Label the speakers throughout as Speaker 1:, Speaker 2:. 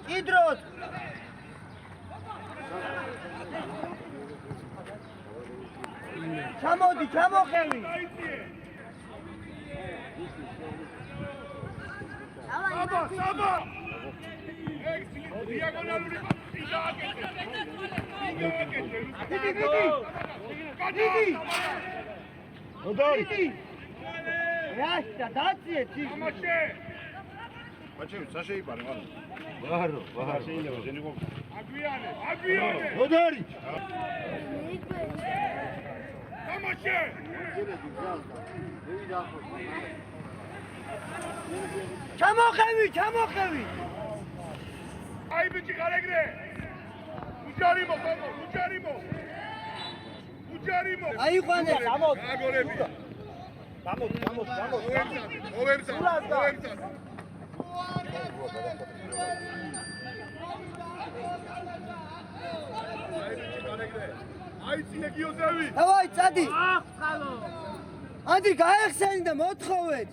Speaker 1: Idrot! Chamodi, chamoxevi!
Speaker 2: Saba! Diagonaluri
Speaker 1: Didi! Rasta, dație, ți!
Speaker 2: Face, să așa-i pare, mă.
Speaker 3: Varo.
Speaker 2: Aguiane!
Speaker 3: Rodari!
Speaker 2: Amache!
Speaker 1: Chamoxevi!
Speaker 2: Ai bici Alegre! Ujarimo!
Speaker 1: Ai Juane, vamos!
Speaker 2: Agoremi!
Speaker 1: Vamos!
Speaker 2: Ovemsa! Ai ține Ghiozăvi!
Speaker 1: Davai, Țadi! Andri, gaexeni da motkhovet!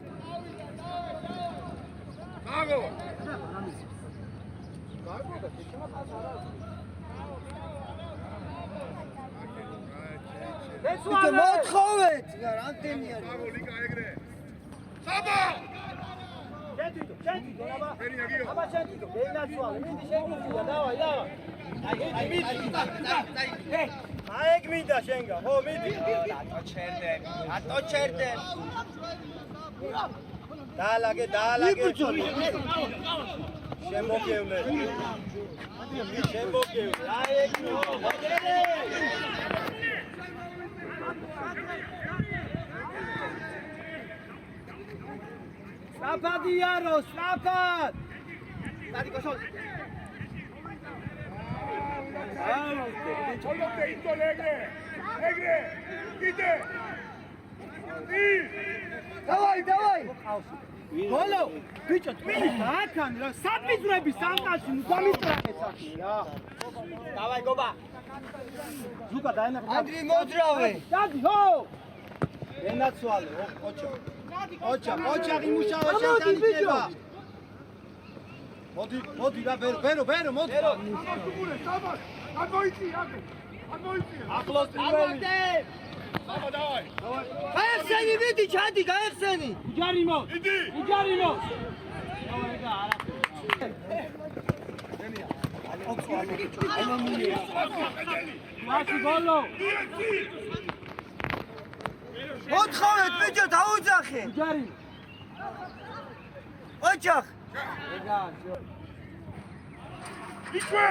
Speaker 2: Mago!
Speaker 1: Ite motkhovet! Garanteni ari.
Speaker 2: Mago, Liga Alegre! Saba!
Speaker 1: Gentito, lava.
Speaker 2: Veni, Agio!
Speaker 1: Aba gentito, benazsuale. Mindi შენგიძლია, davai. Ai gminda შენგა, ხო, მიდი. Ატო ჩერდე. დაალაგე. შემოგევლე. აი ეგ Strapadiaro, strapad! Dadi koşol.
Speaker 2: Çolokte ito Alegre! Gide!
Speaker 1: Davai! Golo! Bicho, twini bakan, ra sapizrები სამყაროში, ნუ გამიტრაკე საქმე რა. Davai, goba. Ზუკა დაენახე. Ანდრი მოძრავე. დადი, ხო! ენაცვალე, ოჩა. ოჩა იმუშავა შეთანხმება. მოდი რა, ბერო, მოდი.
Speaker 2: Agoi!
Speaker 1: ახლოს პირველი.
Speaker 2: Saba, davai!
Speaker 1: გაეხსენი, მიდი, ჩადი, გაეხსენი. უჯარიმო.
Speaker 2: Idi!
Speaker 1: უჯარიმო. მაშინ გოლო. მოთხოვეთ, ბიჭო, დაუძახე. უჯარი. ოჯახ.
Speaker 2: იქვე!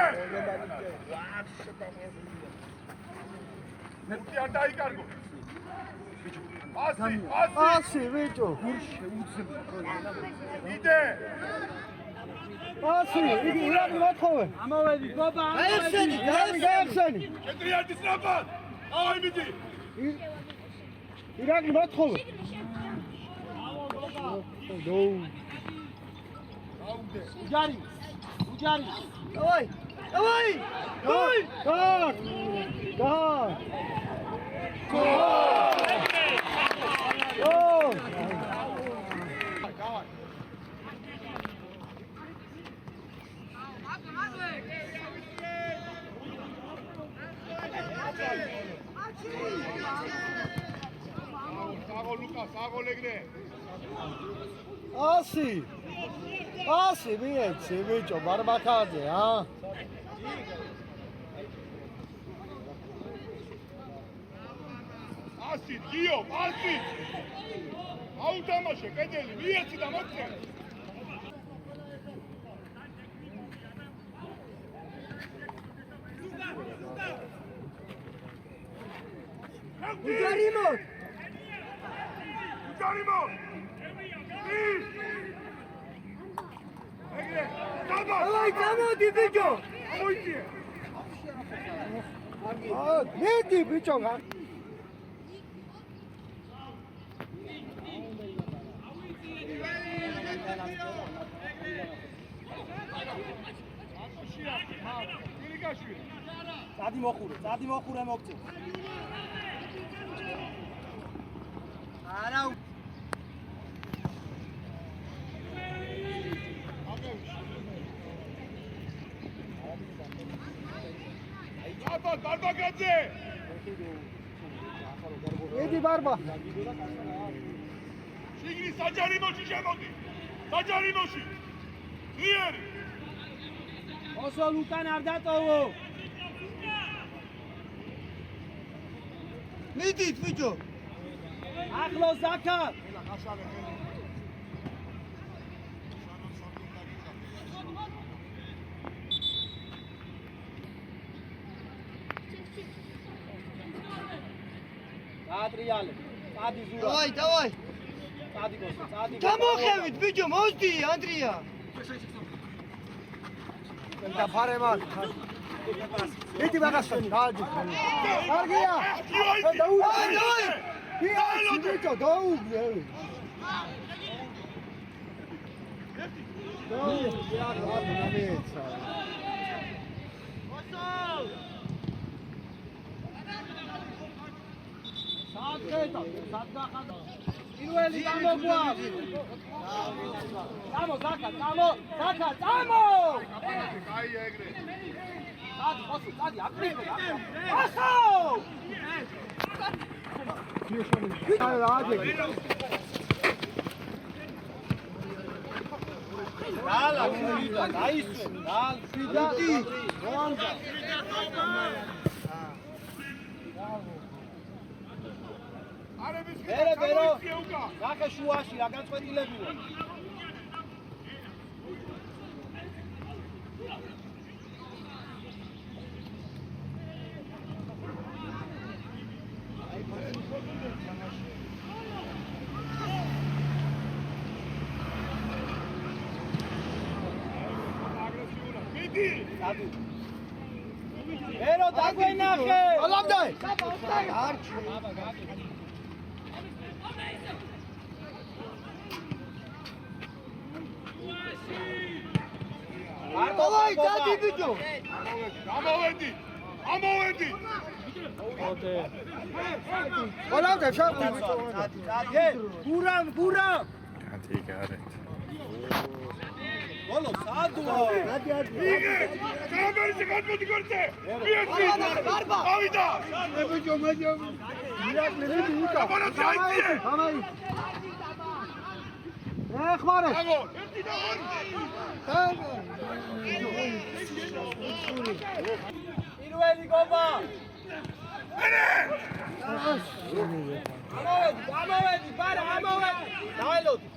Speaker 2: მეთი არ დაიკარგო.
Speaker 1: ასი, ბიჭო.
Speaker 2: იდე!
Speaker 1: ასი, იგი ირაკლი მოთხოვე. ამოვედი, გობა, ამოვედი. გაეხსენი.
Speaker 2: კენტრიარტი სტრაფად! აი მიდი!
Speaker 1: ირაკლი მოთხოვე. უჯარი. დავაი! გოლ!
Speaker 2: Sago Lucas, sago Alegre!
Speaker 1: ასი მიეცი, ბიჭო, ბარბაკაძე, ა?
Speaker 2: ასი, გიო, ასი! აუთამაშე, კედელი, მიეცი და მოწე!
Speaker 1: უჯარიმო! Давай, გამოდი, ბიჭო!
Speaker 2: მოიწია!
Speaker 1: მედი, ბიჭო! Წადი მოხურე მოგწე. არა
Speaker 2: ბარბაკაძე
Speaker 1: ედი ბარბა
Speaker 2: შიგნი საჯარიმოში შემოდი საჯარიმოში ძლიერი
Speaker 1: ოსო ლუკან არ დატოვო მიდით ბიჭო ახლო ზაქა Adriale, Adi Zura. Давай. Adi Gosi, Adi. Გამოხევით, ბიჭო, მოსდი, ანდრია. და ფარემან. ეთი მაგასა, დაადი. კარგია. დაუგე. ბიჭო, დაუგე. დაუგე, პირველი გამოგვაქვს. წამო, ზაქა, წამო, ზაქა, წამო!
Speaker 2: კაია ეგრე
Speaker 1: წადი, ოსო, წადი, აკრიბე, ოსო! დალა, დაისვე, დაიშვიდა, მოანდა. ბერე ბერო რახე შუაში რა განწყვეტილებია
Speaker 2: მიდი
Speaker 1: ბერო დაგვენახე ალამდე Давай, დადი ბიჭო.
Speaker 2: ამოვედი.
Speaker 1: ყველამდე შევდი ბიჭო. დადი. გურამ.
Speaker 3: Can't gareth.
Speaker 1: ბოლო სადუა. დადი.
Speaker 2: იგე. გამარჯვე გადმოდი გორცე. მიეცი. ავიდა.
Speaker 1: ბიჭო, მეჯო. ირაკლი ვიკა. ამაი. ეხმარე.
Speaker 2: აგო. ერთი და ორი.
Speaker 1: პირველი გობა. ამოვედი, ბარა, ამოვედი. დაველოდი.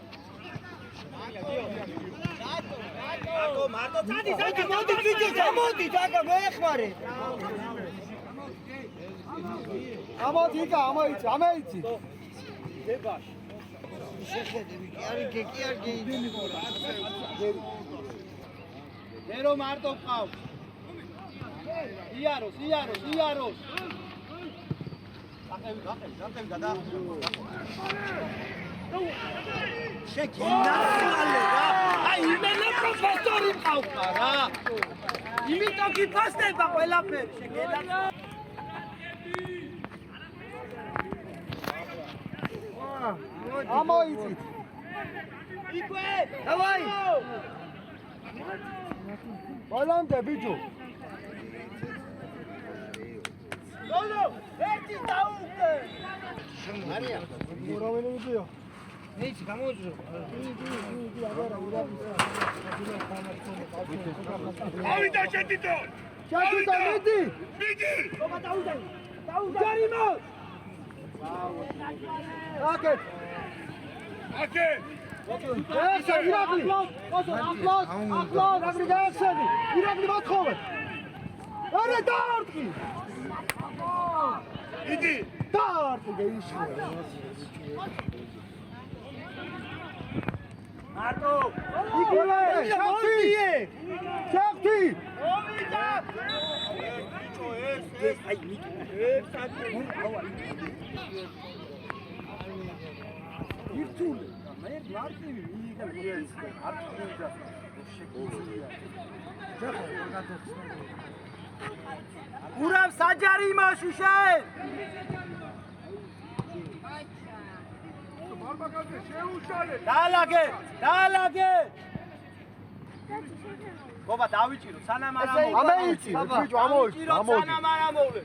Speaker 1: აკო, მარტო წადი, მოდი ბიჭო, გამოდი, დაგა, მოეხმარე. ამოდი, ამოიცი. დებაშ. შეხედები, კი არ გეიდი. ერო მარტო ყავს. იაროს. დახევი გადა. შეგინახალე რა. აი იმენა პროფესორი ყავდა რა. იმიტომ გიფასდება ყველაფერი, შეგინახალე. ამოიცით. იკვე, დავაი. ბოლომდე ბიჭო. ლოლო, ერთი დაუგე. მარია, მორაველი ვიდეო. ნიჩი გამოიძრო.
Speaker 2: ავიდა შეთითო.
Speaker 1: მიდი.
Speaker 2: ხომა
Speaker 1: დაუდე. ჯარიმო. აკეთ. ეხა ირაკლი. ახლოს, ირაკლი, ირაკლი მოთხოვე. არა დაარტყი.
Speaker 2: იდი.
Speaker 1: დაარტყი გეიშვა. მარტო. იგივე, შახტი. ომიდა. ბიჭო, ეს აი ეს ირთული. მე მარტივი მიიღე არტყიდა. გურამ საჯარიმოში შენ.
Speaker 2: ბარბაკაძე შეუშალე.
Speaker 1: დაალაგე. გობა დავიჭირო, სანამ არ ამოვლე. ამოიცი, ბიჭო, ამოიცი. სანამ არ ამოვლე.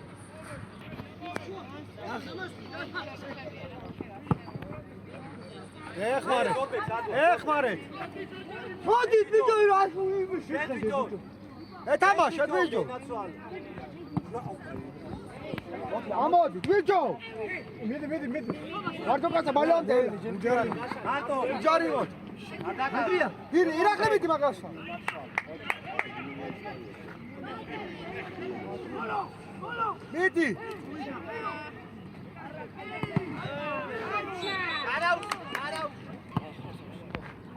Speaker 4: ეხმარეთ. მოდით ბიჭო, რას შეხედეთ. ეთამაშეთ ბიჭო. ამოდი ბიჭო. მიდი. მარტო კაცა ბალანტე. უჯარიმოთ. ადრია. ირაკლებით მაგასა. მიდი.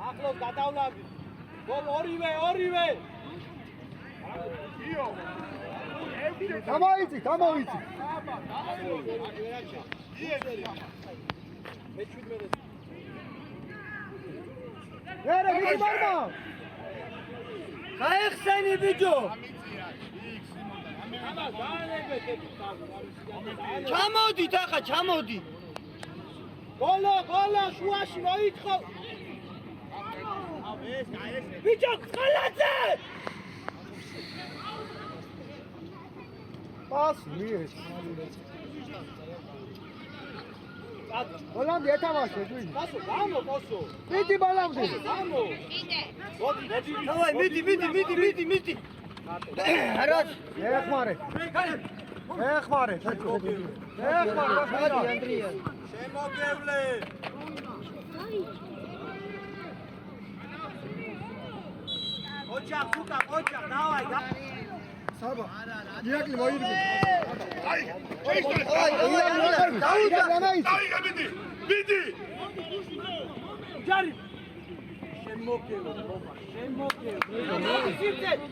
Speaker 1: ახლოს გადავლაბი. გოლ ორივე.
Speaker 4: გამოიცი. ერე მიდი მარმა.
Speaker 1: გაიხსენი ბიჭო. ჩამოდით ახლა, ჩამოდი. გოლო, შუაში მოიწყო. ბიჭო, ყალაძე!
Speaker 4: პასი მიეც. ბალანტე ეთამაშე ბიჭო.
Speaker 1: პასო.
Speaker 4: მიდი ბალანტე.
Speaker 1: დავაი, მიდი.
Speaker 4: არა, ეხმარე. ანდრია.
Speaker 1: შემოგევლე. ოჯახ, დავაი.
Speaker 4: საბა. ირაკლი მოირბი.
Speaker 2: აი, მიდი.
Speaker 1: ჯარი. შემოგევლე.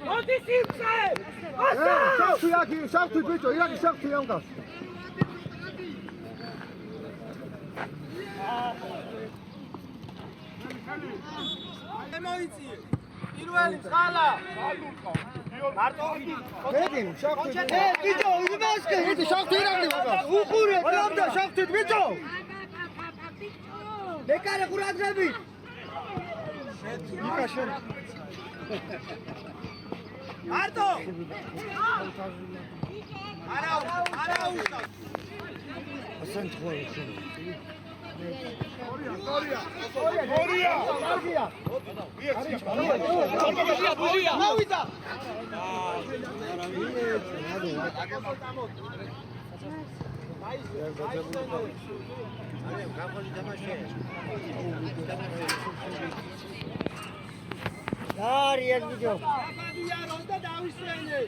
Speaker 1: მოდი სივრცე.
Speaker 4: შავთი ბიჭო, ირაკლი შავთი ამგავს.
Speaker 1: მოიწიე. პირველი წყალა. მარტო
Speaker 4: მედი შავთი. ბიჭო, იმასკე. მიდი შავთი ირაკლი მაგავს. უყურე. ბალანტე შავთი ბიჭო. დეკარე ყურადღებით. იკაშენ.
Speaker 1: მარტო. არა უშავს.
Speaker 4: ასენ თხოვე.
Speaker 2: ორია.
Speaker 1: მოვიდა.
Speaker 4: არიან ბიჭო.
Speaker 1: აბადია რომ და დავისვენე.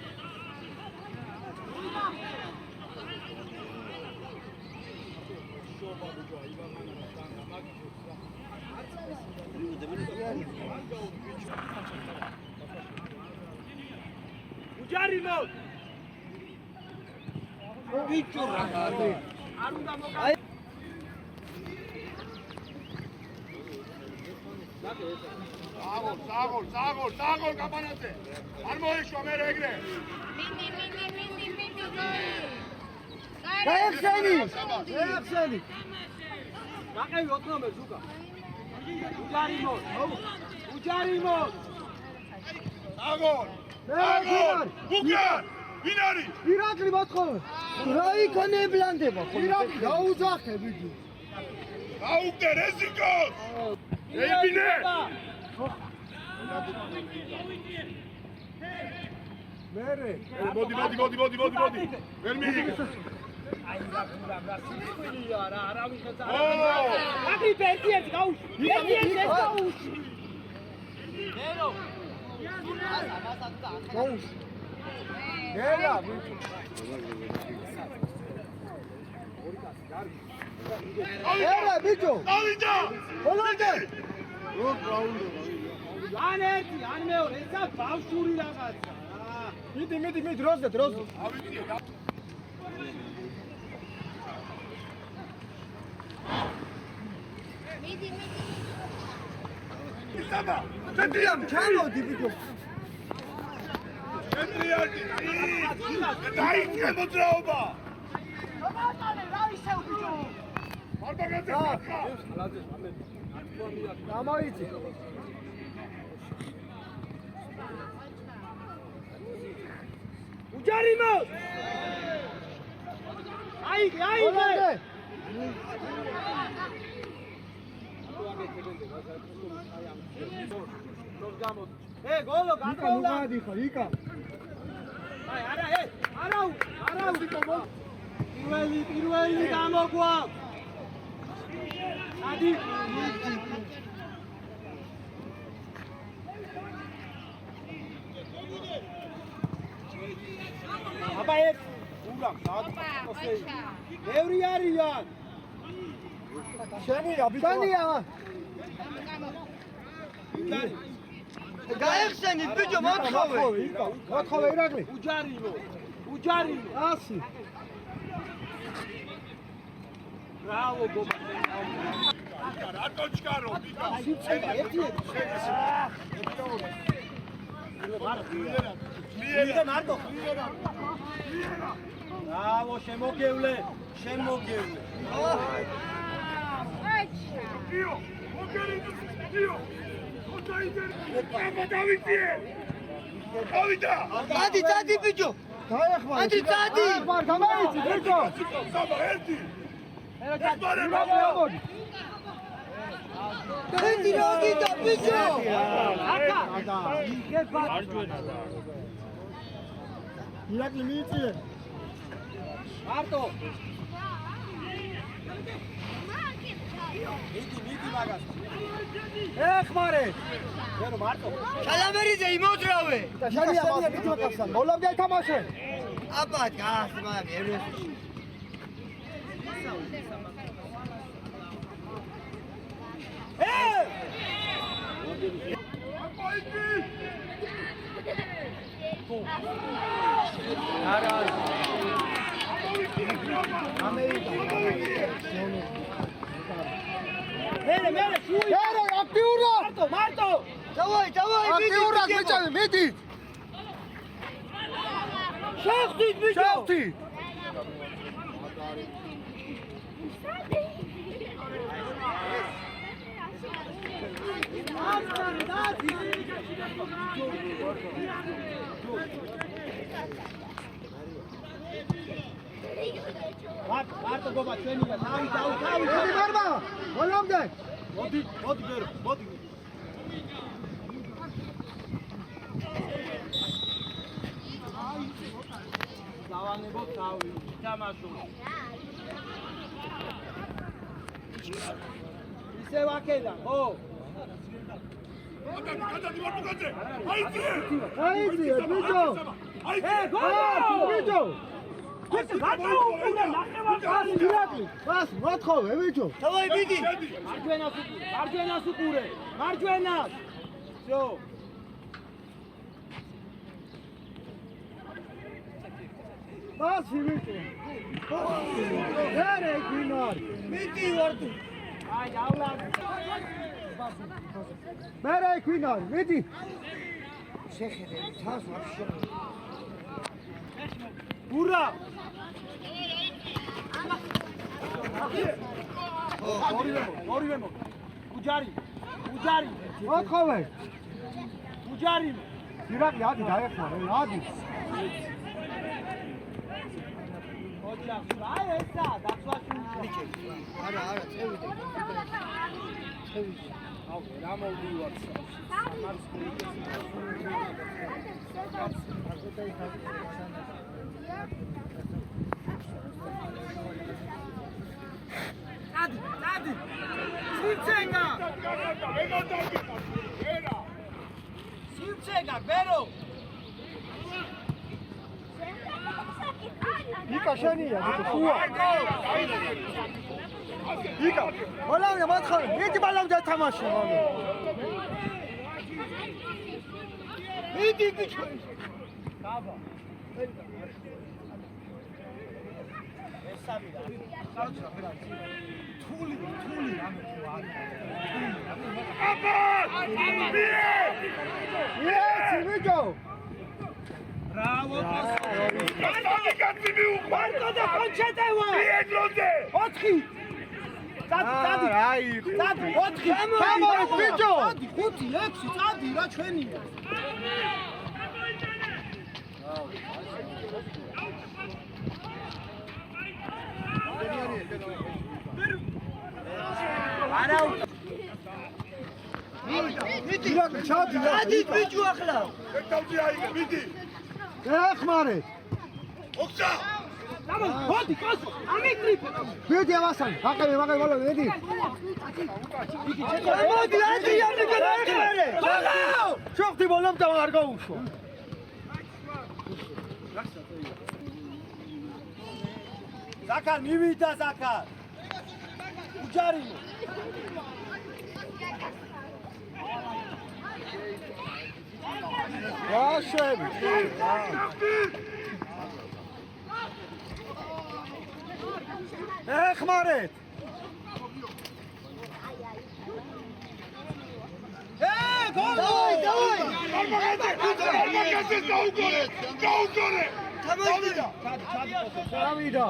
Speaker 1: უჯარიმო. ბიჭო რა გარი. არ უნდა მოკა.
Speaker 2: საგოლ კაპანაძე. არ მოეშვა მე ეგრე.
Speaker 4: გაიხსენი.
Speaker 1: გაყევი 14 ზუგა. უჯარიმო.
Speaker 2: საგოლ. ვინ არის?
Speaker 4: ირაკლი მოთხოვე. რა იქნებლანდება ხო? ირაკლი გაუძახე ბიჭო.
Speaker 2: გაუგდე რეზიკო. ეიბინე.
Speaker 4: მერე.
Speaker 2: მოდი. ვერ მიიღე.
Speaker 1: აი რა სიკვდილია რა არავინ ხეცა. აკი პერტიეთ გაუში. გაუში. ნერო.
Speaker 4: გაუში. ნელა ბიჭო. ერე ბიჭო.
Speaker 2: ავიდა.
Speaker 4: ბოლონდე.
Speaker 1: ან ერთი, ან მეორე, ესა ბავშვური რაღაცა.
Speaker 4: მიდი დროზე.
Speaker 2: ავიდე. აბა,
Speaker 4: დიამ ჩამოდი ბიჭო.
Speaker 2: ეტრიარდი. დაიწყე მოძრაობა.
Speaker 1: გამატანე რა ისევ ბიჭო.
Speaker 2: მარტაგაძე.
Speaker 4: გამოიცი.
Speaker 1: უჯარიმო. აი გოლო გაკოლა.
Speaker 4: იკა.
Speaker 1: არა. პირველი გამოგვაქვს. ადი. აბა ულა ხადოსე. ბევრი არიან.
Speaker 4: შენია, ბიტანია. გაიხსენი ბიჭო, მოთხოვე. მოთხოვე ირაკლი.
Speaker 1: უჯარინო.
Speaker 4: 100.
Speaker 1: ბრავო გობა.
Speaker 2: რატოჩკარო ბიკა
Speaker 1: მიერა მარტო ბრავო შემოგევლე
Speaker 2: დიო მოგერიო დავიდა
Speaker 4: დადი ბიჭო. გაეხმა. დადი. გამოიცი ბიჭო.
Speaker 2: საბა ერთი
Speaker 4: ერთი როგი და ბიჭო.
Speaker 1: აკა
Speaker 4: ირაკლი მიიწიე.
Speaker 1: მარტო მიდი მაგას ეხმარე ვერო მარტო
Speaker 4: შალამერიძე იმოძრავე. შალია ბიჭო კაცსა. მოლავდა ეთამაშე. აბა გას მაგ ერესში.
Speaker 1: მერე შუი
Speaker 4: აქტიურად.
Speaker 1: მარტო
Speaker 4: დავაი აქტიურად მეჭამე მიდი.
Speaker 1: შეხტით ბიჭო
Speaker 4: შეხტი.
Speaker 1: მარტო გობა ჩვენია თავი
Speaker 4: მოდი მარმა. მოლამდე.
Speaker 1: მოდი გერო მოდი დავანებო თავი თამაშო ისე ვაკედა ხო
Speaker 2: გადადი
Speaker 4: აიძიე ბიჭო.
Speaker 2: გოლო
Speaker 4: ბიჭო.
Speaker 1: რატო უნდა ნახევარ
Speaker 4: ირაკლი. ბას მოთხოვე ბიჭო. დავაი მიდი.
Speaker 1: მარჯვენას უყურე მარჯვენას всё
Speaker 4: ბას ბიჭო. ერე გინარ. მიდი ვარდი.
Speaker 1: აი ავლა
Speaker 4: მერე გინარ. მიდი. შეხედე თავს ვაფშე.
Speaker 1: ურა ორივე მო უჯარი
Speaker 4: მოთხოვე.
Speaker 1: უჯარი
Speaker 4: ირაკლი ადი დაეხმარ. ადი.
Speaker 1: ოჯახი აი ესა დაცვაში ბიჭი
Speaker 4: არა წევიდე.
Speaker 1: აუ რა მოვდივარ დადი სიცეგა სიცეგა ბერო
Speaker 4: იკა შენია ბიჭო. შუა. იკა. მოლავდა მოთხოვე. მიდი მოლავდა თამაში მოლო. მიდი ბიჭო.
Speaker 1: დაბა ესავიდა ხალხა ფერაცი თული რამე თუ
Speaker 4: იეს ბიჭო.
Speaker 1: ბრავო
Speaker 2: გაცივი
Speaker 1: მარტო და კონჩეტევა
Speaker 2: მიედროზე
Speaker 1: 4 დადი
Speaker 4: აი
Speaker 1: 4
Speaker 4: გამოვიდ ბიჭო.
Speaker 1: 5 6 წადი რა ჩვენია
Speaker 4: ჩადი ბიჭო ახლა
Speaker 2: ეკავდი აიგე მიდი
Speaker 4: ეხმარე
Speaker 2: ოქცა
Speaker 1: მოდი კაცო ამიტრიფე
Speaker 4: მიდი ამასან აყევი ბოლო მიდი მოდი ადი ამიგა ეხმარე შოხტი ბოლომ და არ გაუშვა
Speaker 1: ზაქარ მივიდა ზაქარ უჯარიმო
Speaker 4: ვაშვები ეხმარეთ
Speaker 1: დავაი
Speaker 2: მაგაზე დაუგორე
Speaker 4: ჩავიდა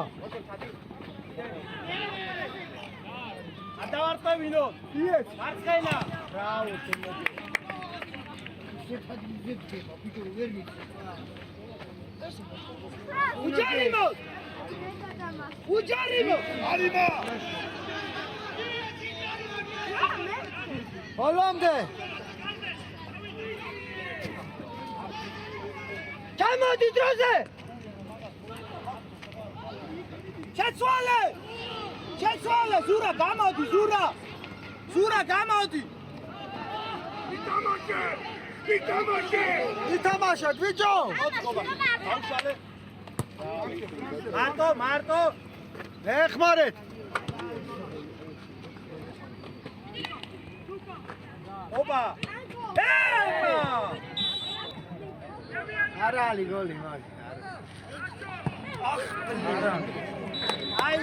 Speaker 1: ადავარყევინო
Speaker 4: იეს
Speaker 1: მარცხენა
Speaker 4: ბრავო
Speaker 1: უჯარიმო უჯარიმო
Speaker 2: არიმა
Speaker 4: ბოლომდე ჩამოდი დროზე
Speaker 1: შეცვალე ზურა გამოდი ზურა გამოდი
Speaker 4: ითამაშოთ ბიჭო
Speaker 1: მარტო
Speaker 4: ეხმარეთ
Speaker 1: ოპა
Speaker 4: არა ალი გოლი მაგ
Speaker 1: აი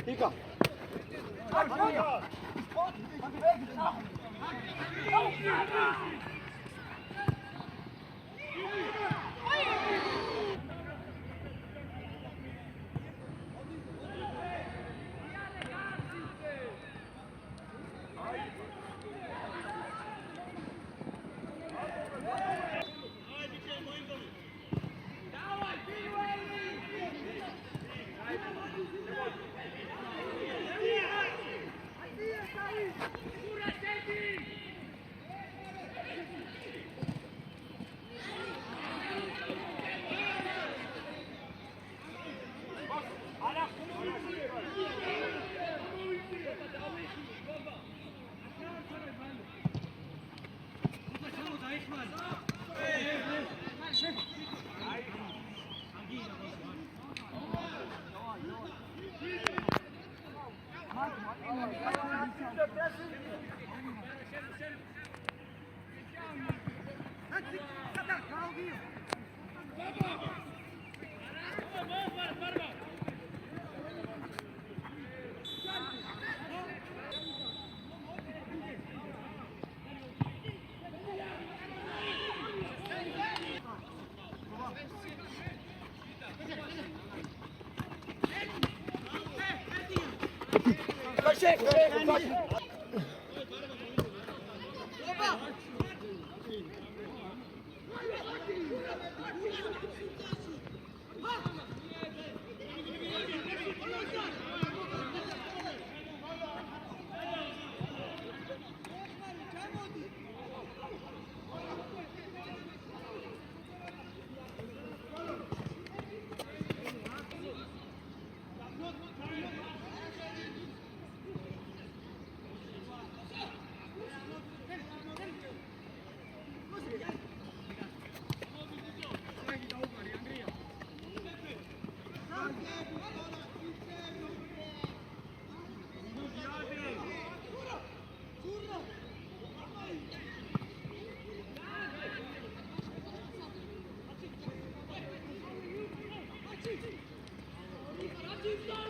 Speaker 4: იკა Bravo!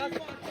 Speaker 1: Давай.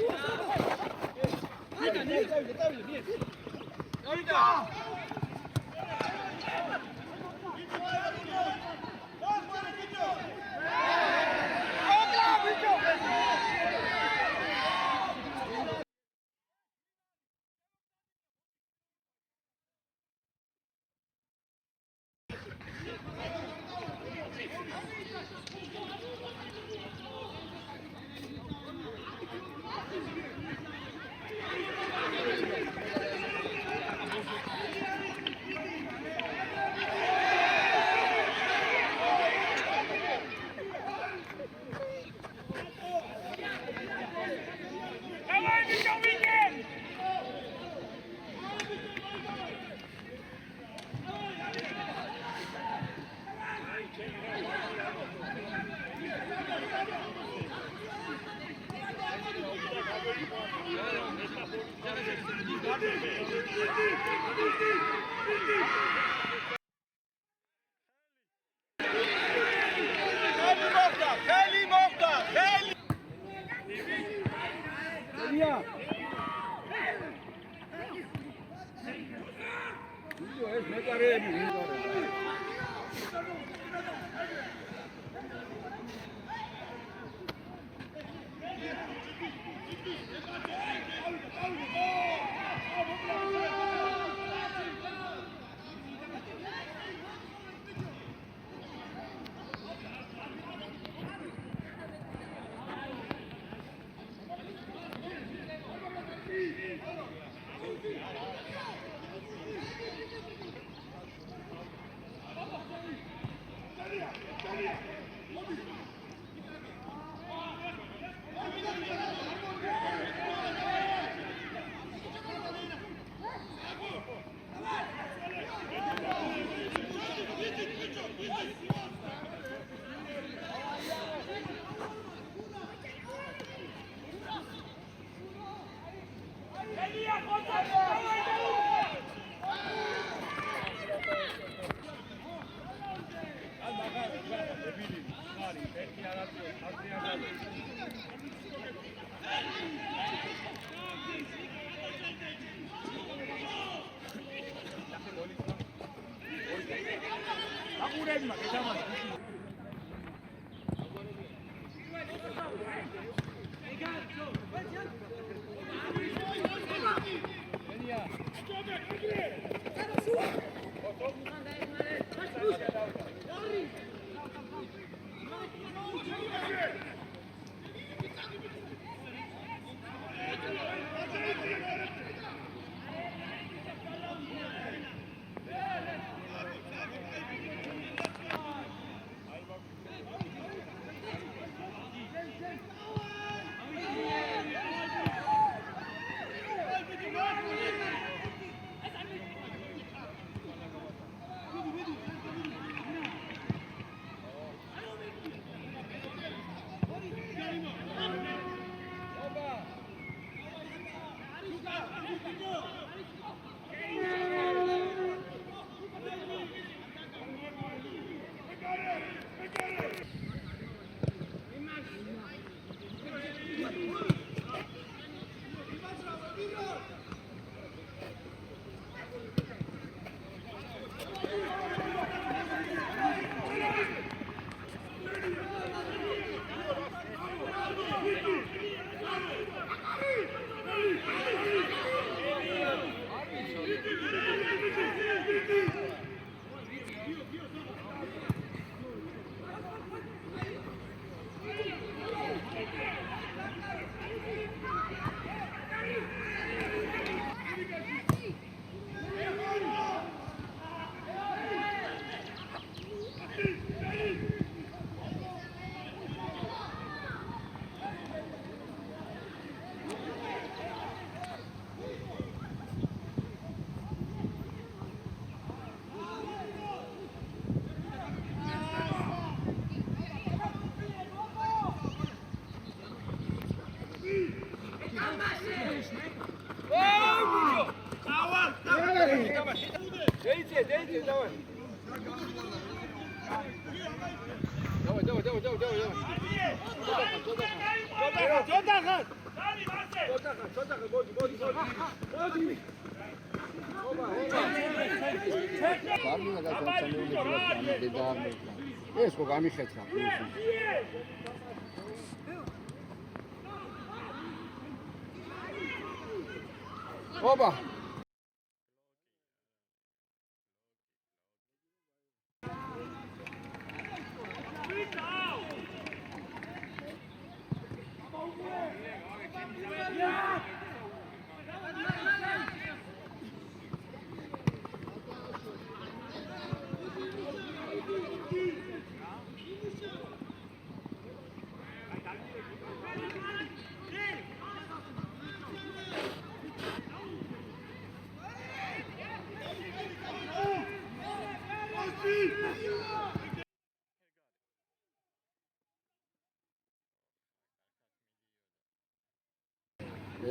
Speaker 4: ეს ხო გამიხეცრა. ოპა.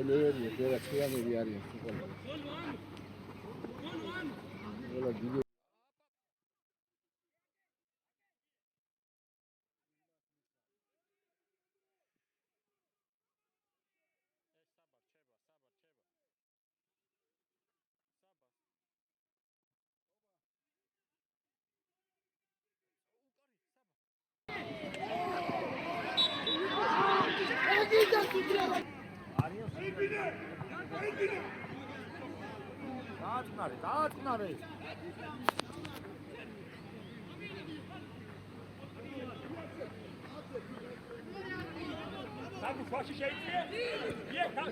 Speaker 4: ელერი ფერაციანები არიან სულ. ყველა დიდი დააწნარე.
Speaker 2: Sabe o forte jeito que é? E é, tá?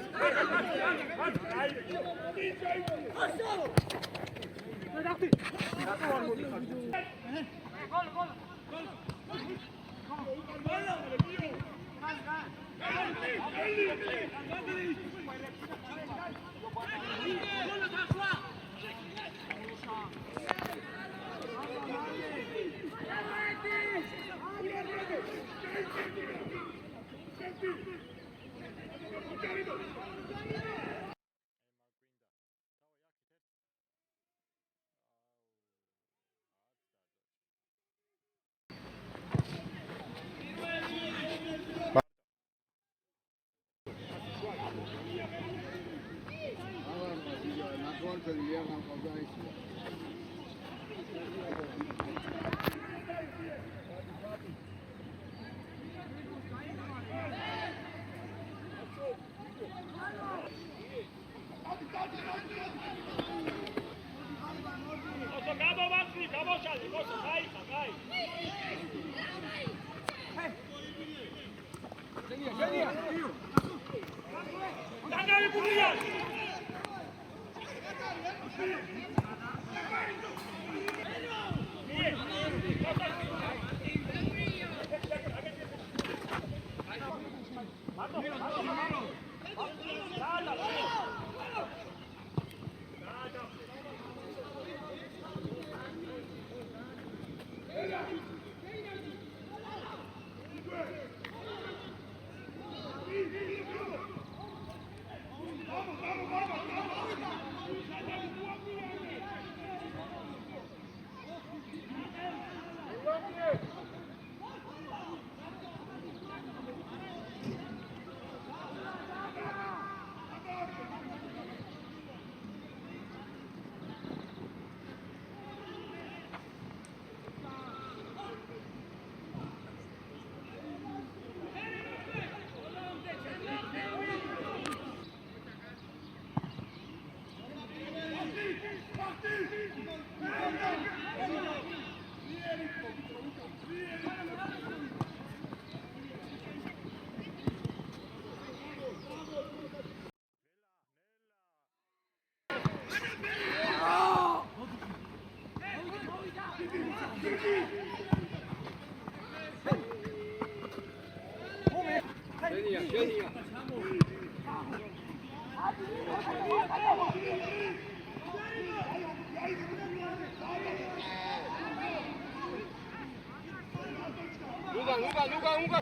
Speaker 2: 누가